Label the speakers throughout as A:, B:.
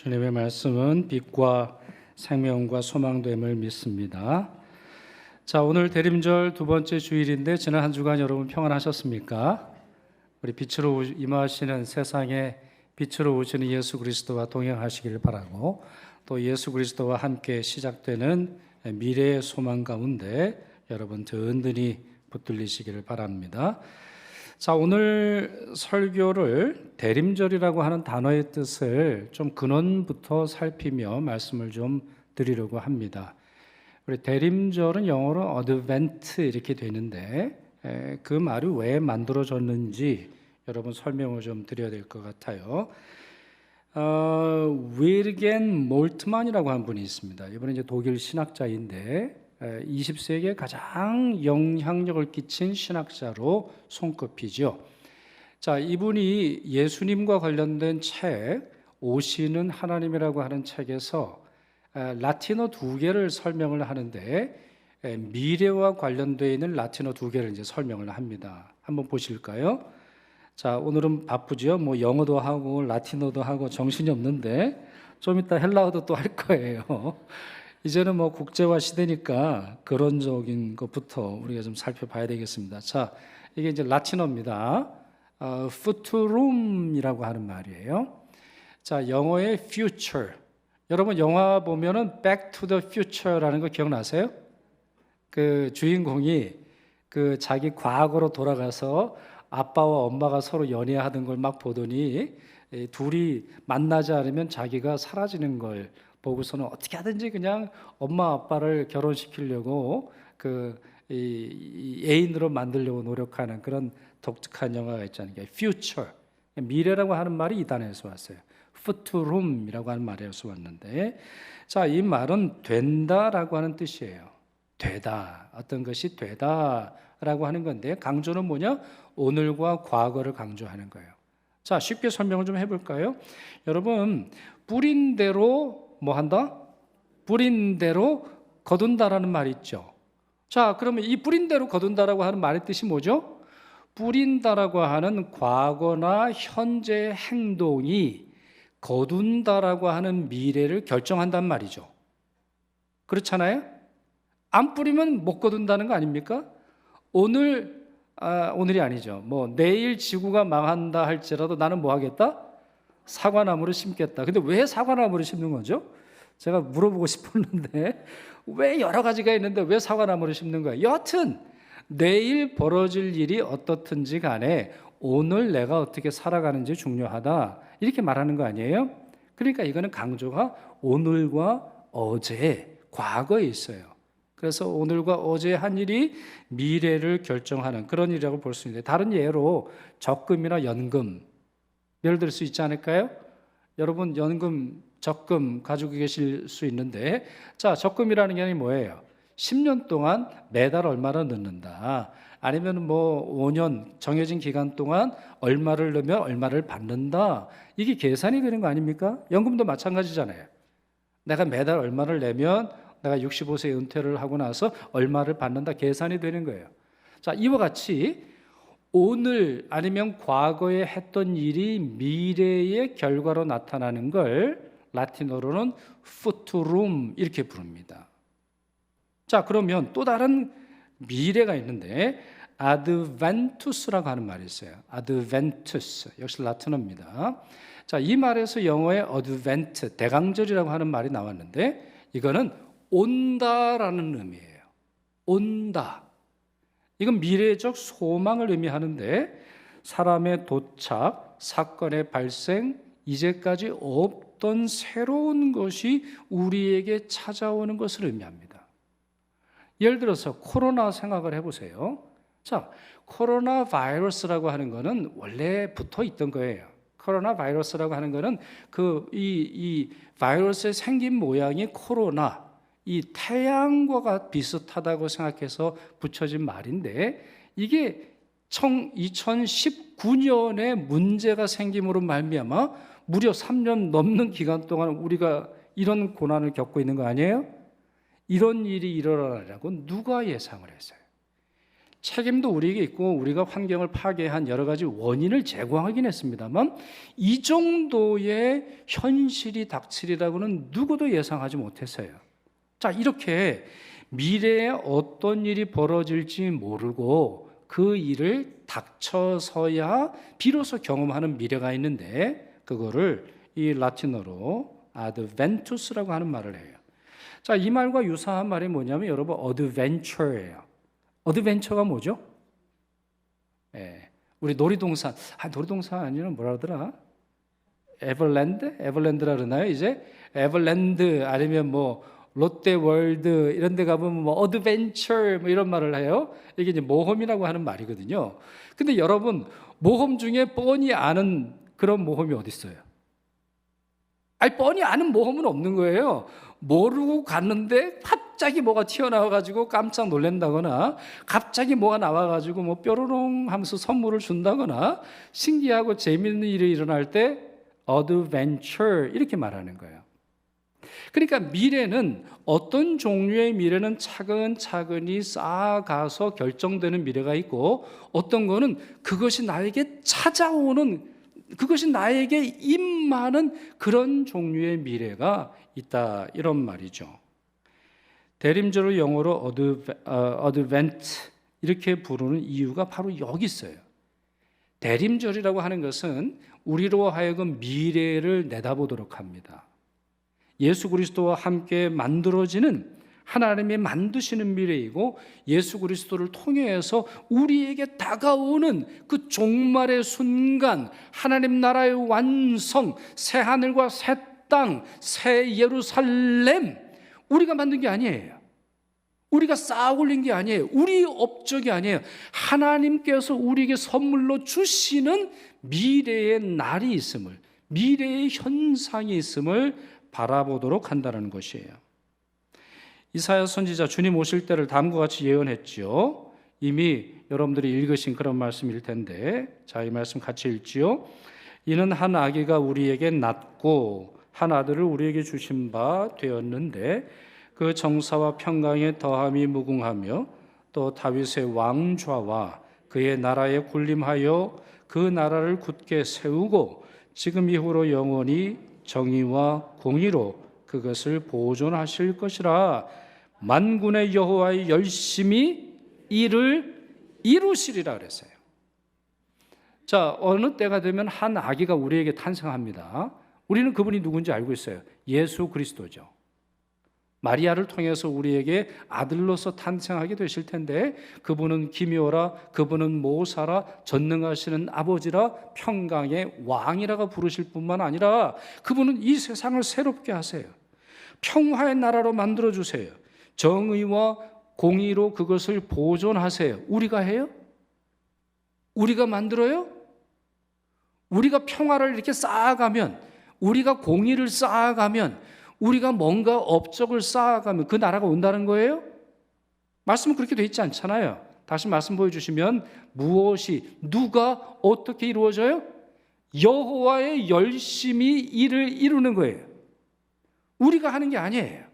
A: 주님의 말씀은 빛과 생명과 소망됨을 믿습니다. 자, 오늘 대림절 두 번째 주일인데 지난 한 주간 여러분 평안하셨습니까? 우리 빛으로 임하시는 세상에 빛으로 오시는 예수 그리스도와 동행하시길 바라고, 또 예수 그리스도와 함께 시작되는 미래의 소망 가운데 여러분 든든히 붙들리시기를 바랍니다. 자, 오늘 설교를 대림절이라고 하는 단어의 뜻을 좀 근원부터 살피며 말씀을 좀 드리려고 합니다. 우리 대림절은 영어로 어드벤트 이렇게 되는데 그 말이 왜 만들어졌는지 여러분 설명을 좀 드려야 될 것 같아요. 윌겐 몰트만이라고 한 분이 있습니다. 이분은 이제 독일 신학자인데 20세기에 가장 영향력을 끼친 신학자로 손꼽히죠. 자, 이분이 예수님과 관련된 책 오시는 하나님이라고 하는 책에서 라틴어 두 개를 설명을 하는데 미래와 관련되어 있는 라틴어 두 개를 이제 설명을 합니다. 한번 보실까요? 자, 오늘은 바쁘죠. 뭐 영어도 하고 라틴어도 하고 정신이 없는데 좀 이따 헬라어도 또 할 거예요. 이제는 뭐 국제화 시대니까 그런적인 것부터 우리가 좀 살펴봐야 되겠습니다. 자, 이게 이제 라틴어입니다. futurum이라고 하는 말이에요. 자, 영어의 future. 여러분 영화 보면은 Back to the Future라는 거 기억나세요? 그 주인공이 그 자기 과거로 돌아가서 아빠와 엄마가 서로 연애하던 걸 막 보더니 둘이 만나지 않으면 자기가 사라지는 걸 보고서는 어떻게 하든지 그냥 엄마 아빠를 결혼시키려고 이 애인으로 만들려고 노력하는 그런 독특한 영화가 있잖아요. future, 미래라고 하는 말이 이 단어에서 왔어요. futurum이라고 하는 말에서 왔는데, 자, 이 말은 된다라고 하는 뜻이에요. 되다, 어떤 것이 되다라고 하는 건데, 강조는 뭐냐? 오늘과 과거를 강조하는 거예요. 자, 쉽게 설명을 좀 해볼까요? 여러분, 뿌린 대로 뭐 한다? 뿌린 대로 거둔다라는 말이 있죠. 자, 그러면 이 뿌린 대로 거둔다라고 하는 말의 뜻이 뭐죠? 뿌린다라고 하는 과거나 현재 행동이 거둔다라고 하는 미래를 결정한단 말이죠. 그렇잖아요? 안 뿌리면 못 거둔다는 거 아닙니까? 오늘이 아니죠. 뭐 내일 지구가 망한다 할지라도 나는 뭐 하겠다? 사과나무를 심겠다. 근데 왜 사과나무를 심는 거죠? 제가 물어보고 싶었는데 왜 여러 가지가 있는데 왜 사과나무를 심는 거예요? 여하튼 내일 벌어질 일이 어떻든지 간에 오늘 내가 어떻게 살아가는지 중요하다 이렇게 말하는 거 아니에요? 그러니까 이거는 강조가 오늘과 어제, 과거에 있어요. 그래서 오늘과 어제 한 일이 미래를 결정하는 그런 일이라고 볼 수 있는데, 다른 예로 적금이나 연금 예를 들 수 있지 않을까요? 여러분 연금, 적금 가지고 계실 수 있는데, 자, 적금이라는 게 뭐예요? 10년 동안 매달 얼마를 넣는다. 아니면 뭐 5년 정해진 기간 동안 얼마를 넣으면 얼마를 받는다. 이게 계산이 되는 거 아닙니까? 연금도 마찬가지잖아요. 내가 매달 얼마를 내면 내가 65세 은퇴를 하고 나서 얼마를 받는다 계산이 되는 거예요. 자, 이와 같이 오늘 아니면 과거에 했던 일이 미래의 결과로 나타나는 걸 라틴어로는 futurum 이렇게 부릅니다. 자, 그러면 또 다른 미래가 있는데 adventus라고 하는 말이 있어요. adventus 역시 라틴어입니다. 자, 이 말에서 영어의 advent 대강절이라고 하는 말이 나왔는데 이거는 온다라는 의미예요. 온다. 이건 미래적 소망을 의미하는데 사람의 도착, 사건의 발생, 이제까지 없던 새로운 것이 우리에게 찾아오는 것을 의미합니다. 예를 들어서 코로나 생각을 해보세요. 자, 코로나 바이러스라고 하는 거는 원래 붙어 있던 거예요. 코로나 바이러스라고 하는 거는 이 바이러스의 생긴 모양이 코로나, 이 태양과 비슷하다고 생각해서 붙여진 말인데, 이게 2019년에 문제가 생김으로 말미암아 무려 3년 넘는 기간 동안 우리가 이런 고난을 겪고 있는 거 아니에요? 이런 일이 일어나라고 누가 예상을 했어요? 책임도 우리에게 있고 우리가 환경을 파괴한 여러 가지 원인을 제공하긴 했습니다만 이 정도의 현실이 닥치리라고는 누구도 예상하지 못했어요. 자, 이렇게 미래에 어떤 일이 벌어질지 모르고 그 일을 닥쳐서야 비로소 경험하는 미래가 있는데 그거를 이 라틴어로 adventus라고 하는 말을 해요. 자, 이 말과 유사한 말이 뭐냐면 여러분 adventure예요. 어드벤처가 뭐죠? 우리 놀이동산, 놀이동산 아니면 뭐라 그러더라? 에버랜드? 에버랜드라 그러나요? 이제 에버랜드 아니면 뭐 롯데월드 이런 데 가보면 뭐 어드벤처 뭐 이런 말을 해요. 이게 이제 모험이라고 하는 말이거든요. 근데 여러분, 모험 중에 뻔히 아는 그런 모험이 어디 있어요? 아니, 뻔히 아는 모험은 없는 거예요. 모르고 갔는데 갑자기 뭐가 튀어나와가지고 깜짝 놀란다거나 갑자기 뭐가 나와가지고 뭐 뾰로롱 하면서 선물을 준다거나 신기하고 재미있는 일이 일어날 때 adventure 이렇게 말하는 거예요. 그러니까 미래는 어떤 종류의 미래는 차근차근히 쌓아가서 결정되는 미래가 있고 어떤 거는 그것이 나에게 찾아오는 그것이 나에게 임하는 그런 종류의 미래가 있다 이런 말이죠. 대림절을 영어로 advent 이렇게 부르는 이유가 바로 여기 있어요. 대림절이라고 하는 것은 우리로 하여금 미래를 내다보도록 합니다. 예수 그리스도와 함께 만들어지는 하나님이 만드시는 미래이고 예수 그리스도를 통해서 우리에게 다가오는 그 종말의 순간 하나님 나라의 완성, 새 하늘과 새 땅, 새 예루살렘 우리가 만든 게 아니에요. 우리가 쌓아 올린 게 아니에요. 우리 업적이 아니에요. 하나님께서 우리에게 선물로 주시는 미래의 날이 있음을, 미래의 현상이 있음을 바라보도록 한다는 것이에요. 이사야 선지자 주님 오실 때를 다음과 같이 예언했지요. 이미 여러분들이 읽으신 그런 말씀일 텐데, 자, 이 말씀 같이 읽지요. 이는 한 아기가 우리에게 낳고 한 아들을 우리에게 주신 바 되었는데 그 정사와 평강에 더함이 무궁하며 또 다윗의 왕좌와 그의 나라에 군림하여 그 나라를 굳게 세우고 지금 이후로 영원히 정의와 공의로 그것을 보존하실 것이라. 만군의 여호와의 열심히 이를 이루시리라 그랬어요. 자, 어느 때가 되면 한 아기가 우리에게 탄생합니다. 우리는 그분이 누군지 알고 있어요. 예수 그리스도죠. 마리아를 통해서 우리에게 아들로서 탄생하게 되실 텐데 그분은 기묘라, 그분은 모사라, 전능하시는 아버지라, 평강의 왕이라고 부르실 뿐만 아니라 그분은 이 세상을 새롭게 하세요. 평화의 나라로 만들어주세요. 정의와 공의로 그것을 보존하세요. 우리가 해요? 우리가 만들어요? 우리가 평화를 이렇게 쌓아가면, 우리가 공의를 쌓아가면, 우리가 뭔가 업적을 쌓아가면 그 나라가 온다는 거예요? 말씀은 그렇게 돼 있지 않잖아요. 다시 말씀 보여주시면 무엇이, 누가, 어떻게 이루어져요? 여호와의 열심히 일을 이루는 거예요. 우리가 하는 게 아니에요.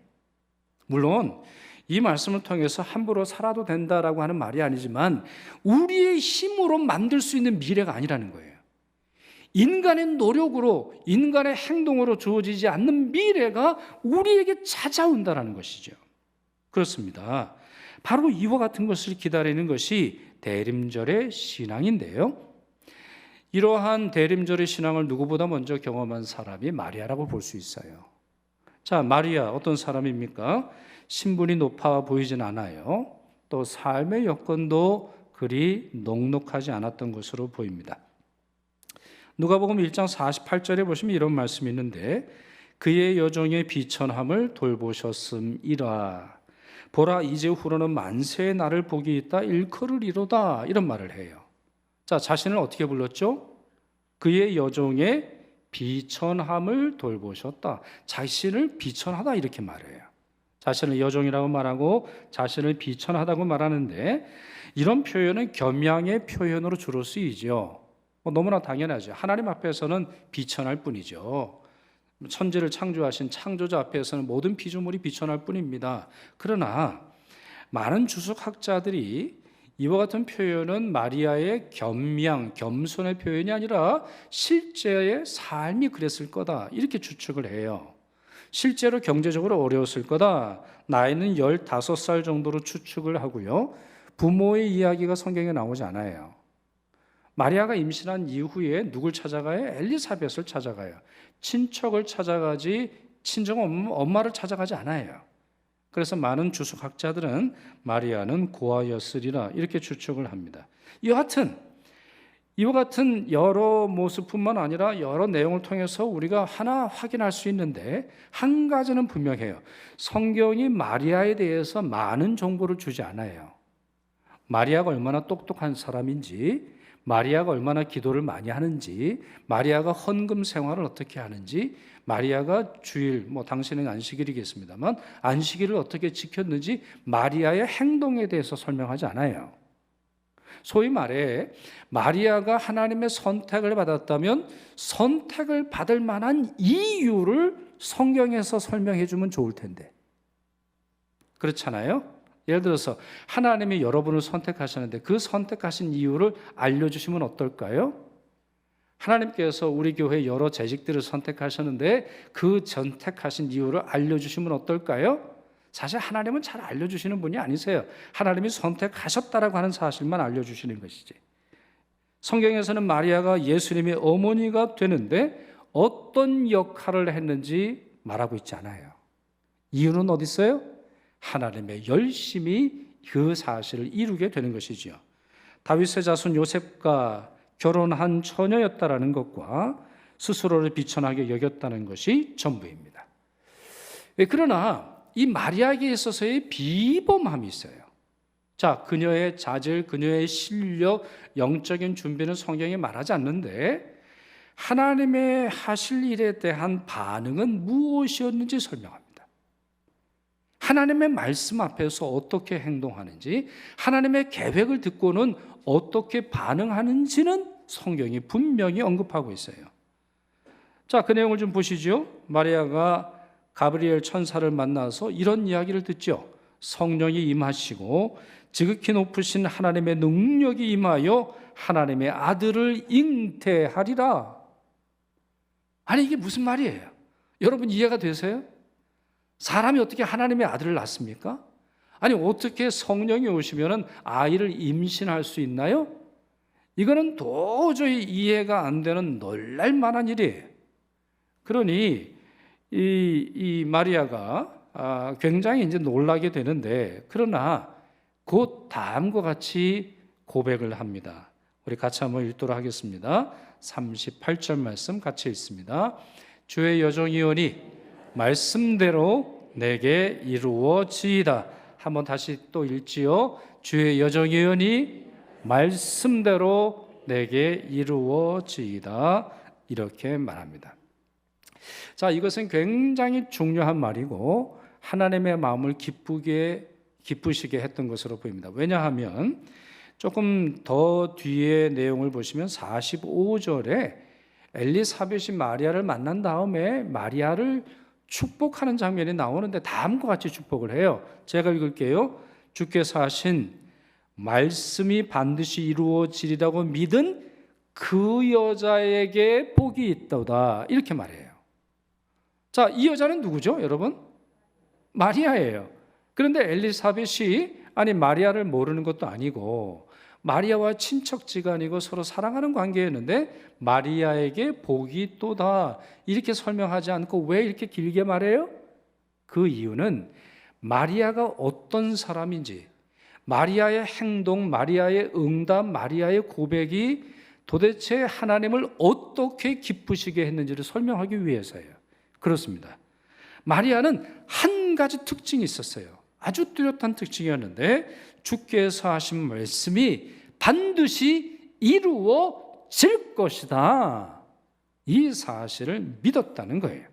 A: 물론 이 말씀을 통해서 함부로 살아도 된다라고 하는 말이 아니지만 우리의 힘으로 만들 수 있는 미래가 아니라는 거예요. 인간의 노력으로, 인간의 행동으로 주어지지 않는 미래가 우리에게 찾아온다는 것이죠. 그렇습니다. 바로 이와 같은 것을 기다리는 것이 대림절의 신앙인데요. 이러한 대림절의 신앙을 누구보다 먼저 경험한 사람이 마리아라고 볼 수 있어요. 자, 마리아 어떤 사람입니까? 신분이 높아 보이진 않아요. 또 삶의 여건도 그리 녹록하지 않았던 것으로 보입니다. 누가복음 1장 48절에 보시면 이런 말씀이 있는데 그의 여종의 비천함을 돌보셨음이라. 보라, 이제 후로는 만세의 날을 복이 있다 일컬으리로다. 이런 말을 해요. 자, 자신을 어떻게 불렀죠? 그의 여종의 비천함을 돌보셨다. 자신을 비천하다 이렇게 말해요. 자신을 여종이라고 말하고 자신을 비천하다고 말하는데 이런 표현은 겸양의 표현으로 주로 쓰이죠. 너무나 당연하죠. 하나님 앞에서는 비천할 뿐이죠. 천지를 창조하신 창조자 앞에서는 모든 피조물이 비천할 뿐입니다. 그러나 많은 주석학자들이 이와 같은 표현은 마리아의 겸양, 겸손의 표현이 아니라 실제의 삶이 그랬을 거다, 이렇게 추측을 해요. 실제로 경제적으로 어려웠을 거다. 나이는 15살 정도로 추측을 하고요. 부모의 이야기가 성경에 나오지 않아요. 마리아가 임신한 이후에 누굴 찾아가요? 엘리사벳을 찾아가요. 친척을 찾아가지 친정 엄마를 찾아가지 않아요. 그래서 많은 주석학자들은 마리아는 고아였으리라 이렇게 추측을 합니다. 이와 같은 여러 모습뿐만 아니라 여러 내용을 통해서 우리가 하나 확인할 수 있는데, 한 가지는 분명해요. 성경이 마리아에 대해서 많은 정보를 주지 않아요. 마리아가 얼마나 똑똑한 사람인지, 마리아가 얼마나 기도를 많이 하는지, 마리아가 헌금 생활을 어떻게 하는지, 마리아가 주일, 당신은 안식일이겠습니다만 안식일을 어떻게 지켰는지, 마리아의 행동에 대해서 설명하지 않아요. 소위 말해 마리아가 하나님의 선택을 받았다면 선택을 받을 만한 이유를 성경에서 설명해 주면 좋을 텐데, 그렇잖아요? 예를 들어서 하나님이 여러분을 선택하셨는데 그 선택하신 이유를 알려주시면 어떨까요? 하나님께서 우리 교회 여러 재직들을 선택하셨는데 그 선택하신 이유를 알려주시면 어떨까요? 사실 하나님은 잘 알려주시는 분이 아니세요. 하나님이 선택하셨다라고 하는 사실만 알려주시는 것이지. 성경에서는 마리아가 예수님의 어머니가 되는데 어떤 역할을 했는지 말하고 있지 않아요. 이유는 어디 있어요? 하나님의 열심히 그 사실을 이루게 되는 것이지요. 다윗의 자손 요셉과 결혼한 처녀였다라는 것과 스스로를 비천하게 여겼다는 것이 전부입니다. 그러나 이 마리아에게 있어서의 비범함이 있어요. 자, 그녀의 자질, 그녀의 실력, 영적인 준비는 성경이 말하지 않는데 하나님의 하실 일에 대한 반응은 무엇이었는지 설명합니다. 하나님의 말씀 앞에서 어떻게 행동하는지, 하나님의 계획을 듣고는 어떻게 반응하는지는 성경이 분명히 언급하고 있어요. 자, 그 내용을 좀 보시죠. 마리아가 가브리엘 천사를 만나서 이런 이야기를 듣죠. 성령이 임하시고 지극히 높으신 하나님의 능력이 임하여 하나님의 아들을 잉태하리라. 아니, 이게 무슨 말이에요? 여러분 이해가 되세요? 사람이 어떻게 하나님의 아들을 낳습니까? 아니, 어떻게 성령이 오시면 아이를 임신할 수 있나요? 이거는 도저히 이해가 안 되는 놀랄 만한 일이에요. 그러니 이 마리아가 굉장히 이제 놀라게 되는데, 그러나 곧 다음과 같이 고백을 합니다. 우리 같이 한번 읽도록 하겠습니다. 38절 말씀 같이 읽습니다. 주의 여종이오니 말씀대로 내게 이루어지이다. 한번 다시 또 읽지요. 주의 여종이오니 말씀대로 내게 이루어지이다. 이렇게 말합니다. 자, 이것은 굉장히 중요한 말이고 하나님의 마음을 기쁘시게 했던 것으로 보입니다. 왜냐하면 조금 더 뒤에 내용을 보시면 45절에 엘리사벳이 마리아를 만난 다음에 마리아를 축복하는 장면이 나오는데 다음과 같이 축복을 해요. 제가 읽을게요. 주께서 하신 말씀이 반드시 이루어지리라고 믿은 그 여자에게 복이 있도다. 이렇게 말해요. 자, 이 여자는 누구죠, 여러분? 마리아예요. 그런데 엘리사벳이 마리아를 모르는 것도 아니고 마리아와 친척지간이고 서로 사랑하는 관계였는데 마리아에게 복이 있도다 이렇게 설명하지 않고 왜 이렇게 길게 말해요? 그 이유는 마리아가 어떤 사람인지, 마리아의 행동, 마리아의 응답, 마리아의 고백이 도대체 하나님을 어떻게 기쁘시게 했는지를 설명하기 위해서예요. 그렇습니다. 마리아는 한 가지 특징이 있었어요. 아주 뚜렷한 특징이었는데 주께서 하신 말씀이 반드시 이루어질 것이다. 이 사실을 믿었다는 거예요.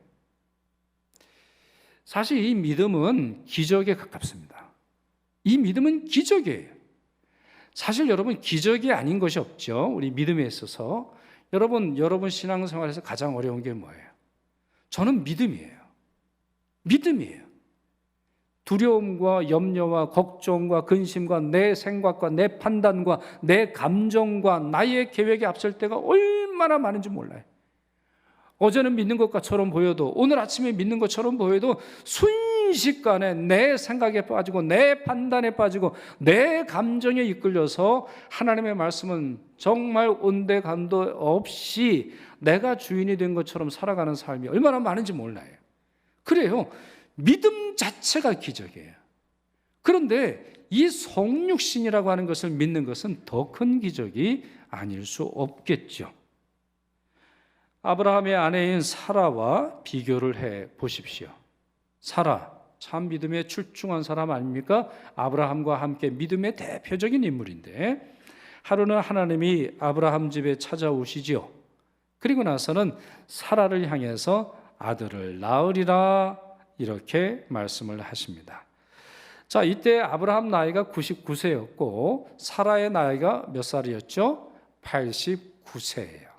A: 사실 이 믿음은 기적에 가깝습니다. 이 믿음은 기적이에요. 사실 여러분 기적이 아닌 것이 없죠. 우리 믿음에 있어서 여러분 신앙생활에서 가장 어려운 게 뭐예요? 저는 믿음이에요. 믿음이에요. 두려움과 염려와 걱정과 근심과 내 생각과 내 판단과 내 감정과 나의 계획에 앞설 때가 얼마나 많은지 몰라요. 어제는 믿는 것처럼 보여도, 오늘 아침에 믿는 것처럼 보여도 순식간에 내 생각에 빠지고 내 판단에 빠지고 내 감정에 이끌려서 하나님의 말씀은 정말 온데간도 없이 내가 주인이 된 것처럼 살아가는 삶이 얼마나 많은지 몰라요. 그래요. 믿음 자체가 기적이에요. 그런데 이 성육신이라고 하는 것을 믿는 것은 더 큰 기적이 아닐 수 없겠죠. 아브라함의 아내인 사라와 비교를 해 보십시오. 사라, 참 믿음에 출중한 사람 아닙니까? 아브라함과 함께 믿음의 대표적인 인물인데 하루는 하나님이 아브라함 집에 찾아오시지요. 그리고 나서는 사라를 향해서 아들을 낳으리라 이렇게 말씀을 하십니다. 자, 이때 아브라함 나이가 99세였고 사라의 나이가 몇 살이었죠? 89세예요.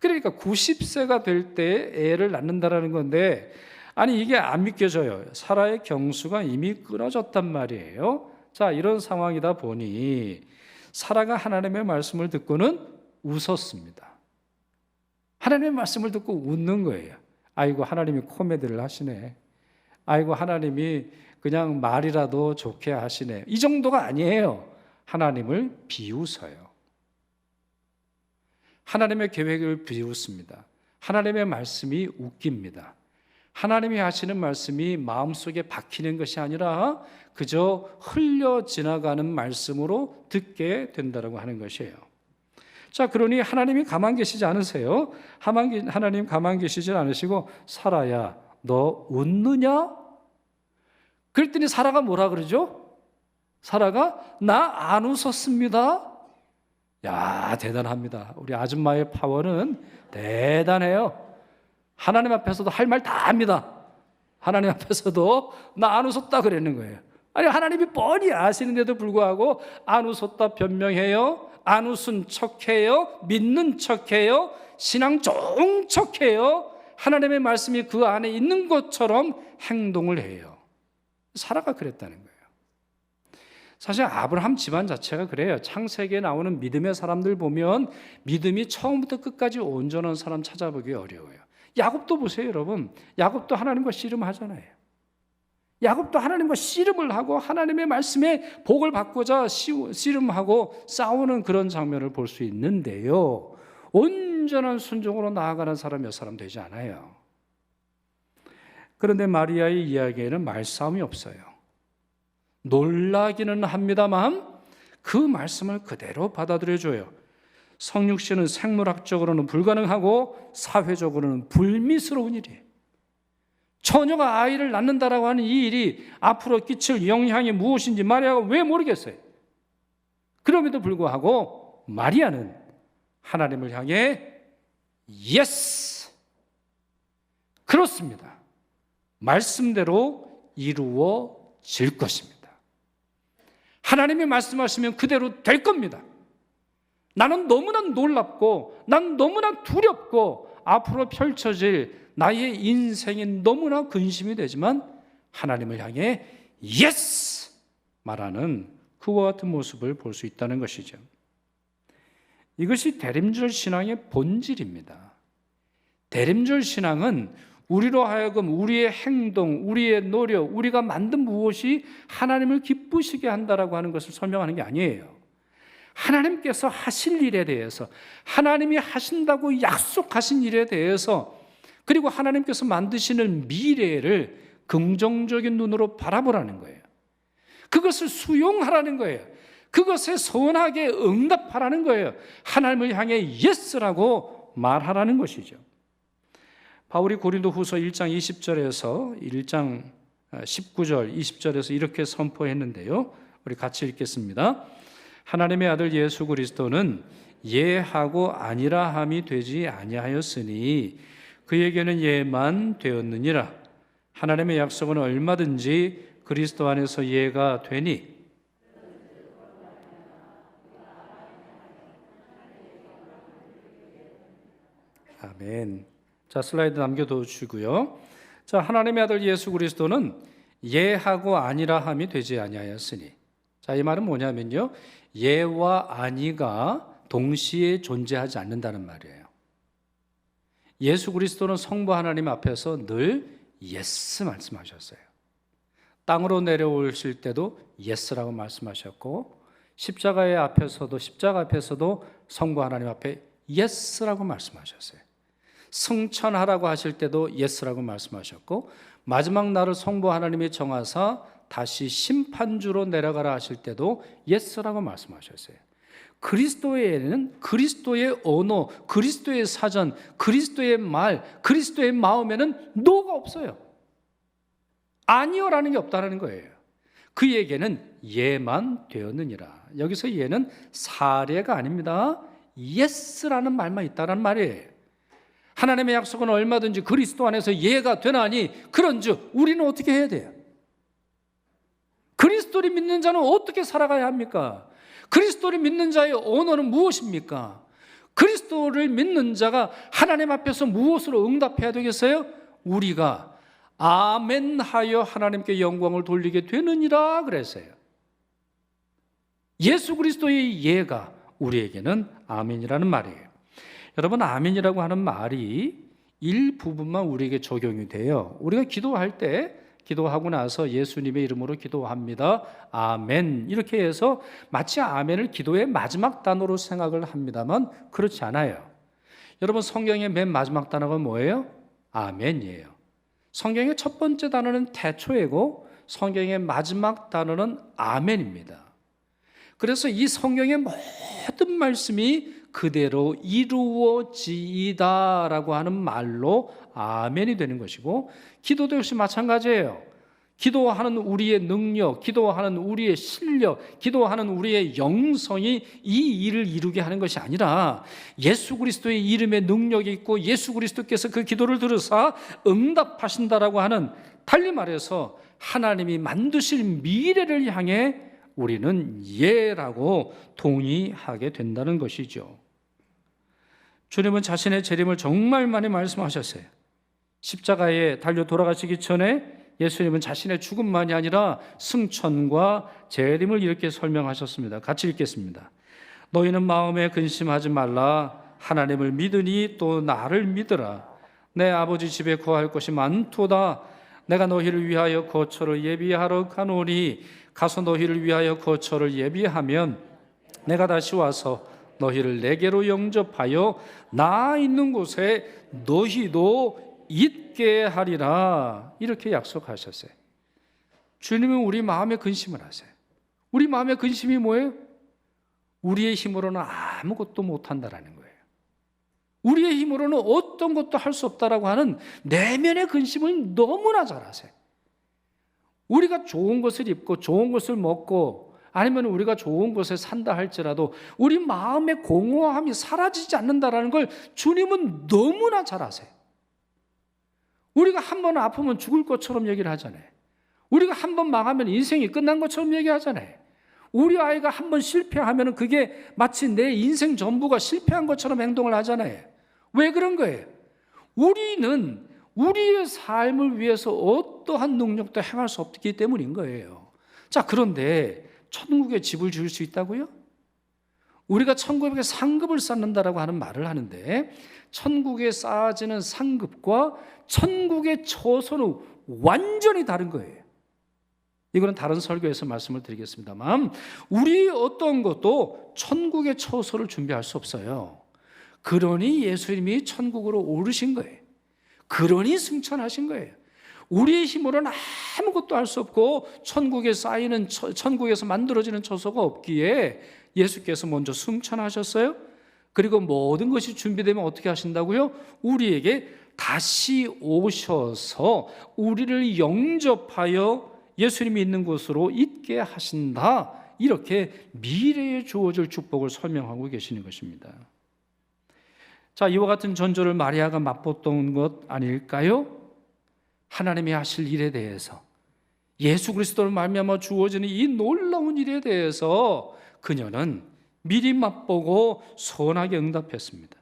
A: 그러니까 90세가 될 때 애를 낳는다라는 건데, 아니 이게 안 믿겨져요. 사라의 경수가 이미 끊어졌단 말이에요. 자, 이런 상황이다 보니 사라가 하나님의 말씀을 듣고는 웃었습니다. 하나님의 말씀을 듣고 웃는 거예요. 아이고, 하나님이 코미디를 하시네. 아이고, 하나님이 그냥 말이라도 좋게 하시네. 이 정도가 아니에요. 하나님을 비웃어요. 하나님의 계획을 비웃습니다. 하나님의 말씀이 웃깁니다. 하나님이 하시는 말씀이 마음속에 박히는 것이 아니라 그저 흘려 지나가는 말씀으로 듣게 된다고 하는 것이에요. 자, 그러니 하나님이 가만 계시지 않으세요? 하나님 가만 계시지 않으시고 사라야, 너 웃느냐? 그랬더니 사라가 뭐라 그러죠? 사라가 나 안 웃었습니다. 야, 대단합니다. 우리 아줌마의 파워는 대단해요. 하나님 앞에서도 할 말 다 합니다. 하나님 앞에서도 나 안 웃었다 그랬는 거예요. 아니, 하나님이 뻔히 아시는데도 불구하고 안 웃었다 변명해요. 안 웃은 척해요. 믿는 척해요. 신앙 좋은 척해요. 하나님의 말씀이 그 안에 있는 것처럼 행동을 해요. 사라가 그랬다는 거예요. 사실 아브라함 집안 자체가 그래요. 창세기에 나오는 믿음의 사람들 보면 믿음이 처음부터 끝까지 온전한 사람 찾아보기 어려워요. 야곱도 보세요, 여러분. 야곱도 하나님과 씨름하잖아요. 야곱도 하나님과 씨름을 하고 하나님의 말씀에 복을 받고자 씨름하고 싸우는 그런 장면을 볼 수 있는데요. 온전한 순종으로 나아가는 사람 몇 사람 되지 않아요. 그런데 마리아의 이야기에는 말싸움이 없어요. 놀라기는 합니다만 그 말씀을 그대로 받아들여줘요. 성육신은 생물학적으로는 불가능하고 사회적으로는 불미스러운 일이에요. 처녀가 아이를 낳는다라고 하는 이 일이 앞으로 끼칠 영향이 무엇인지 마리아가 왜 모르겠어요. 그럼에도 불구하고 마리아는 하나님을 향해 예스! 그렇습니다. 말씀대로 이루어질 것입니다. 하나님이 말씀하시면 그대로 될 겁니다. 나는 너무나 놀랍고 난 너무나 두렵고 앞으로 펼쳐질 나의 인생이 너무나 근심이 되지만 하나님을 향해 예스! 말하는 그와 같은 모습을 볼 수 있다는 것이죠. 이것이 대림절 신앙의 본질입니다. 대림절 신앙은 우리로 하여금 우리의 행동, 우리의 노력, 우리가 만든 무엇이 하나님을 기쁘시게 한다라고 하는 것을 설명하는 게 아니에요. 하나님께서 하실 일에 대해서, 하나님이 하신다고 약속하신 일에 대해서, 그리고 하나님께서 만드시는 미래를 긍정적인 눈으로 바라보라는 거예요. 그것을 수용하라는 거예요. 그것에 선하게 응답하라는 거예요. 하나님을 향해 예스라고 말하라는 것이죠. 바울이 고린도후서 1장 20절에서 1장 19절, 20절에서 이렇게 선포했는데요. 우리 같이 읽겠습니다. 하나님의 아들 예수 그리스도는 예하고 아니라함이 되지 아니하였으니 그에게는 예만 되었느니라. 하나님의 약속은 얼마든지 그리스도 안에서 예가 되니 아멘. 자, 슬라이드 남겨두시고요. 자, 하나님의 아들 예수 그리스도는 예하고 아니라 함이 되지 아니하였으니. 자, 이 말은 뭐냐면요, 예와 아니가 동시에 존재하지 않는다는 말이에요. 예수 그리스도는 성부 하나님 앞에서 늘 예스 말씀하셨어요. 땅으로 내려오실 때도 예스라고 말씀하셨고, 십자가 앞에서도 성부 하나님 앞에 예스라고 말씀하셨어요. 승천하라고 하실 때도 예스라고 말씀하셨고, 마지막 날을 성부 하나님이 정하사 다시 심판주로 내려가라 하실 때도 예스라고 말씀하셨어요. 그리스도에는 그리스도의 언어, 그리스도의 사전, 그리스도의 말, 그리스도의 마음에는 노가 없어요. 아니요라는 게 없다는 거예요. 그에게는 예만 되었느니라. 여기서 예는 사례가 아닙니다. 예스라는 말만 있다는 말이에요. 하나님의 약속은 얼마든지 그리스도 안에서 예가 되나니 그런즉 우리는 어떻게 해야 돼요? 그리스도를 믿는 자는 어떻게 살아가야 합니까? 그리스도를 믿는 자의 언어는 무엇입니까? 그리스도를 믿는 자가 하나님 앞에서 무엇으로 응답해야 되겠어요? 우리가 아멘 하여 하나님께 영광을 돌리게 되느니라 그랬어요. 예수 그리스도의 예가 우리에게는 아멘이라는 말이에요. 여러분, 아멘이라고 하는 말이 일부분만 우리에게 적용이 돼요. 우리가 기도할 때 기도하고 나서 예수님의 이름으로 기도합니다. 아멘. 이렇게 해서 마치 아멘을 기도의 마지막 단어로 생각을 합니다만 그렇지 않아요. 여러분, 성경의 맨 마지막 단어가 뭐예요? 아멘이에요. 성경의 첫 번째 단어는 태초이고 성경의 마지막 단어는 아멘입니다. 그래서 이 성경의 모든 말씀이 그대로 이루어지이다라고 하는 말로 아멘이 되는 것이고, 기도도 역시 마찬가지예요. 기도하는 우리의 능력, 기도하는 우리의 실력, 기도하는 우리의 영성이 이 일을 이루게 하는 것이 아니라 예수 그리스도의 이름에 능력이 있고 예수 그리스도께서 그 기도를 들으사 응답하신다라고 하는, 달리 말해서 하나님이 만드실 미래를 향해 우리는 예라고 동의하게 된다는 것이죠. 주님은 자신의 재림을 정말 많이 말씀하셨어요. 십자가에 달려 돌아가시기 전에 예수님은 자신의 죽음만이 아니라 승천과 재림을 이렇게 설명하셨습니다. 같이 읽겠습니다. 너희는 마음에 근심하지 말라. 하나님을 믿으니 또 나를 믿으라. 내 아버지 집에 거할 것이 많도다. 내가 너희를 위하여 거처를 예비하러 가노니 가서 너희를 위하여 거처를 예비하면 내가 다시 와서 너희를 내게로 영접하여 나 있는 곳에 너희도 있게 하리라. 이렇게 약속하셨어요. 주님은 우리 마음에 근심을 하세요. 우리 마음의 근심이 뭐예요? 우리의 힘으로는 아무것도 못한다라는 거예요. 우리의 힘으로는 어떤 것도 할 수 없다라고 하는 내면의 근심을 너무나 잘 아세요. 우리가 좋은 것을 입고 좋은 것을 먹고 아니면 우리가 좋은 곳에 산다 할지라도 우리 마음의 공허함이 사라지지 않는다라는 걸 주님은 너무나 잘 아세요. 우리가 한 번 아프면 죽을 것처럼 얘기를 하잖아요. 우리가 한 번 망하면 인생이 끝난 것처럼 얘기하잖아요. 우리 아이가 한 번 실패하면 그게 마치 내 인생 전부가 실패한 것처럼 행동을 하잖아요. 왜 그런 거예요? 우리는 우리의 삶을 위해서 어떠한 능력도 행할 수 없기 때문인 거예요. 자, 그런데 천국에 집을 지을 수 있다고요? 우리가 천국에 상급을 쌓는다라고 하는 말을 하는데, 천국에 쌓아지는 상급과 천국의 처소는 완전히 다른 거예요. 이거는 다른 설교에서 말씀을 드리겠습니다만, 우리 어떤 것도 천국의 처소를 준비할 수 없어요. 그러니 예수님이 천국으로 오르신 거예요. 그러니 승천하신 거예요. 우리의 힘으로는 아무것도 할 수 없고 천국에 쌓이는, 천국에서 만들어지는 처소가 없기에 예수께서 먼저 승천하셨어요. 그리고 모든 것이 준비되면 어떻게 하신다고요? 우리에게 다시 오셔서 우리를 영접하여 예수님이 있는 곳으로 있게 하신다. 이렇게 미래에 주어질 축복을 설명하고 계시는 것입니다. 자, 이와 같은 전조를 마리아가 맛봤던 것 아닐까요? 하나님이 하실 일에 대해서, 예수 그리스도를 말미암아 주어지는 이 놀라운 일에 대해서 그녀는 미리 맛보고 선하게 응답했습니다.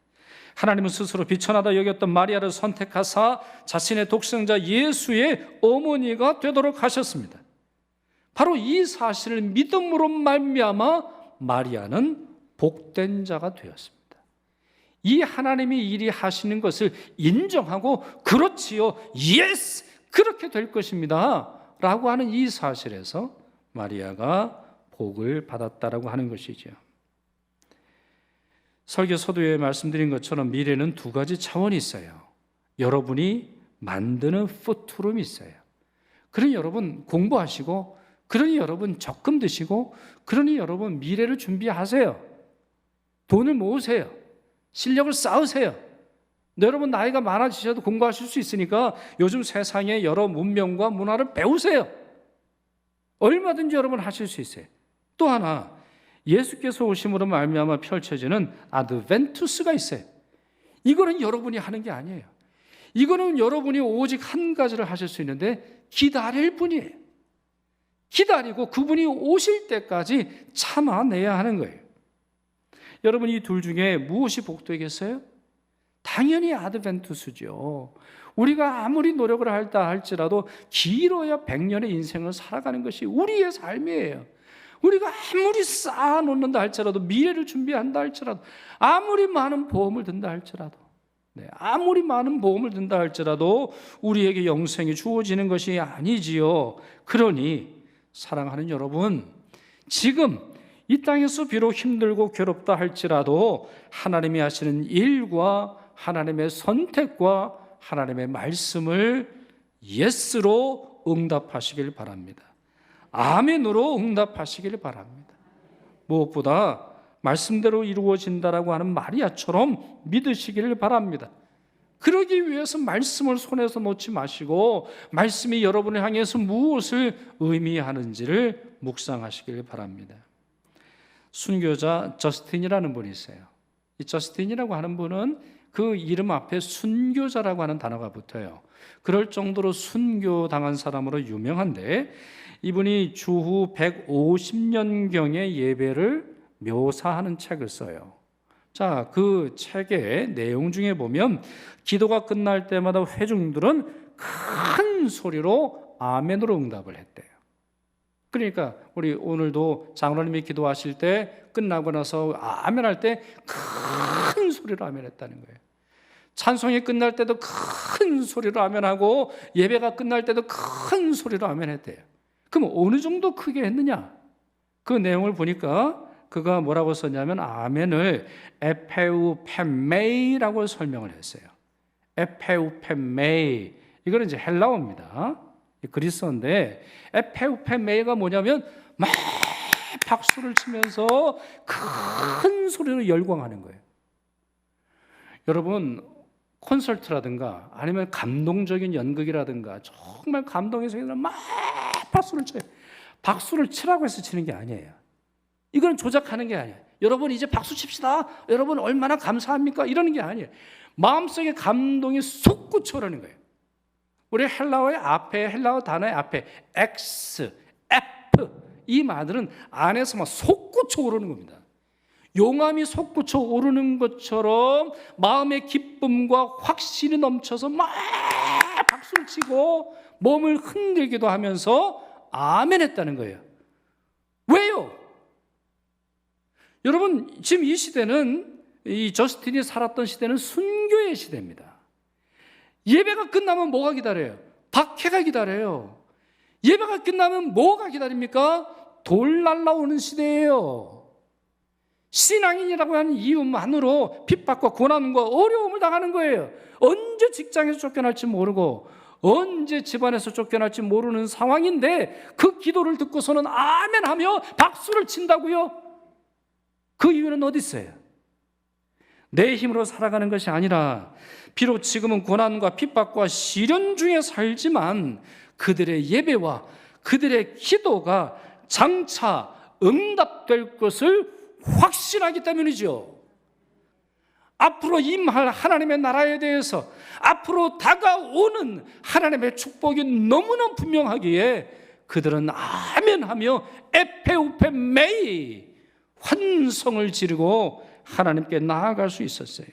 A: 하나님은 스스로 비천하다 여겼던 마리아를 선택하사 자신의 독생자 예수의 어머니가 되도록 하셨습니다. 바로 이 사실을 믿음으로 말미암아 마리아는 복된 자가 되었습니다. 이 하나님이 이리 하시는 것을 인정하고 그렇지요, 예스, 그렇게 될 것입니다 라고 하는 이 사실에서 마리아가 복을 받았다라고 하는 것이죠. 설교 서두에 말씀드린 것처럼 미래는 두 가지 차원이 있어요. 여러분이 만드는 푸트룸이 있어요. 그러니 여러분 공부하시고, 그러니 여러분 적금 드시고, 그러니 여러분 미래를 준비하세요. 돈을 모으세요. 실력을 쌓으세요. 여러분 나이가 많아지셔도 공부하실 수 있으니까 요즘 세상의 여러 문명과 문화를 배우세요. 얼마든지 여러분 하실 수 있어요. 또 하나, 예수께서 오심으로 말미암아 펼쳐지는 아드벤투스가 있어요. 이거는 여러분이 하는 게 아니에요. 이거는 여러분이 오직 한 가지를 하실 수 있는데 기다릴 뿐이에요. 기다리고 그분이 오실 때까지 참아내야 하는 거예요. 여러분 이 둘 중에 무엇이 복되겠어요? 당연히 아드벤투스죠. 우리가 아무리 노력을 할다 할지라도 길어야 100년의 인생을 살아가는 것이 우리의 삶이에요. 우리가 아무리 쌓아놓는다 할지라도, 미래를 준비한다 할지라도, 아무리 많은 보험을 든다 할지라도, 아무리 많은 보험을 든다 할지라도 우리에게 영생이 주어지는 것이 아니지요. 그러니 사랑하는 여러분, 지금 이 땅에서 비록 힘들고 괴롭다 할지라도 하나님이 하시는 일과 하나님의 선택과 하나님의 말씀을 예스로 응답하시길 바랍니다. 아멘으로 응답하시길 바랍니다. 무엇보다 말씀대로 이루어진다라고 하는 마리아처럼 믿으시기를 바랍니다. 그러기 위해서 말씀을 손에서 놓지 마시고 말씀이 여러분을 향해서 무엇을 의미하는지를 묵상하시길 바랍니다. 순교자 저스틴이라는 분이 있어요. 이 저스틴이라고 하는 분은 그 이름 앞에 순교자라고 하는 단어가 붙어요. 그럴 정도로 순교당한 사람으로 유명한데, 이분이 주후 150년경의 예배를 묘사하는 책을 써요. 자, 그 책의 내용 중에 보면 기도가 끝날 때마다 회중들은 큰 소리로 아멘으로 응답을 했대요. 그러니까 우리 오늘도 장로님이 기도하실 때 끝나고 나서 아멘 할 때 큰 소리로 아멘 했다는 거예요. 찬송이 끝날 때도 큰 소리로 아멘하고 예배가 끝날 때도 큰 소리로 아멘 했대요. 그럼 어느 정도 크게 했느냐? 그 내용을 보니까 그가 뭐라고 썼냐면 아멘을 에페우펜메이라고 설명을 했어요. 에페우펜메이, 이거는 이제 헬라어입니다. 그리스어인데 에페우펜메이가 뭐냐면 막 박수를 치면서 큰 소리로 열광하는 거예요. 여러분 콘서트라든가 아니면 감동적인 연극이라든가 정말 감동해서 막 박수를 쳐요. 박수를 치라고 해서 치는 게 아니에요. 이건 조작하는 게 아니에요. 여러분 이제 박수 칩시다. 여러분 얼마나 감사합니까? 이러는 게 아니에요. 마음속에 감동이 솟구쳐 오르는 거예요. 우리 헬라어의 앞에, 헬라어 단어의 앞에 X, F, 이 말들은 안에서 막 솟구쳐 오르는 겁니다. 용암이 솟구쳐 오르는 것처럼 마음의 기쁨과 확신이 넘쳐서 막 박수를 치고 몸을 흔들기도 하면서 아멘 했다는 거예요. 왜요? 여러분 지금 이 시대는, 이 저스틴이 살았던 시대는 순교의 시대입니다. 예배가 끝나면 뭐가 기다려요? 박해가 기다려요. 예배가 끝나면 뭐가 기다립니까? 돌 날라오는 시대예요. 신앙인이라고 하는 이유만으로 핍박과 고난과 어려움을 당하는 거예요. 언제 직장에서 쫓겨날지 모르고 언제 집안에서 쫓겨날지 모르는 상황인데 그 기도를 듣고서는 아멘하며 박수를 친다고요? 그 이유는 어디 있어요? 내 힘으로 살아가는 것이 아니라 비록 지금은 고난과 핍박과 시련 중에 살지만 그들의 예배와 그들의 기도가 장차 응답될 것을 확신하기 때문이죠. 앞으로 임할 하나님의 나라에 대해서, 앞으로 다가오는 하나님의 축복이 너무나 분명하기에 그들은 아멘하며 에페우페메이 환성을 지르고 하나님께 나아갈 수 있었어요.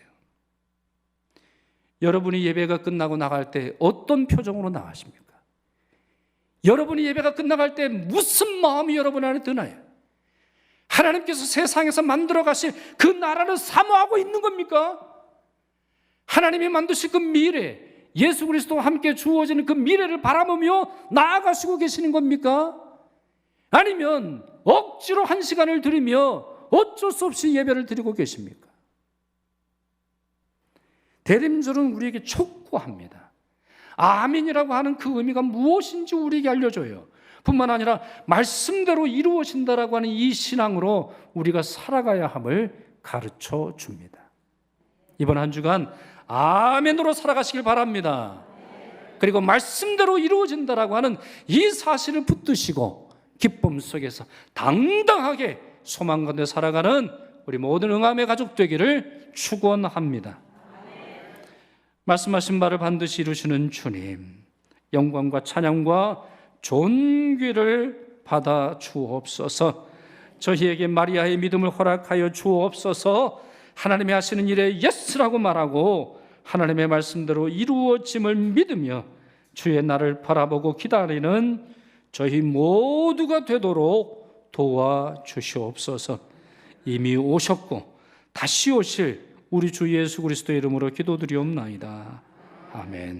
A: 여러분이 예배가 끝나고 나갈 때 어떤 표정으로 나가십니까? 여러분이 예배가 끝나갈 때 무슨 마음이 여러분 안에 드나요? 하나님께서 세상에서 만들어 가실 그 나라를 사모하고 있는 겁니까? 하나님이 만드실 그 미래, 예수 그리스도와 함께 주어지는 그 미래를 바라보며 나아가시고 계시는 겁니까? 아니면 억지로 한 시간을 드리며 어쩔 수 없이 예배를 드리고 계십니까? 대림절은 우리에게 촉구합니다. 아멘이라고 하는 그 의미가 무엇인지 우리에게 알려줘요. 뿐만 아니라 말씀대로 이루어진다라고 하는 이 신앙으로 우리가 살아가야 함을 가르쳐 줍니다. 이번 한 주간 아멘으로 살아가시길 바랍니다. 그리고 말씀대로 이루어진다라고 하는 이 사실을 붙드시고 기쁨 속에서 당당하게 소망 가운데 살아가는 우리 모든 응암의 가족 되기를 축원합니다. 말씀하신 바를 반드시 이루시는 주님, 영광과 찬양과 존귀를 받아 주옵소서. 저희에게 마리아의 믿음을 허락하여 주옵소서. 하나님이 하시는 일에 예스라고 말하고 하나님의 말씀대로 이루어짐을 믿으며 주의 날을 바라보고 기다리는 저희 모두가 되도록 도와주시옵소서. 이미 오셨고 다시 오실 우리 주 예수 그리스도의 이름으로 기도드리옵나이다. 아멘.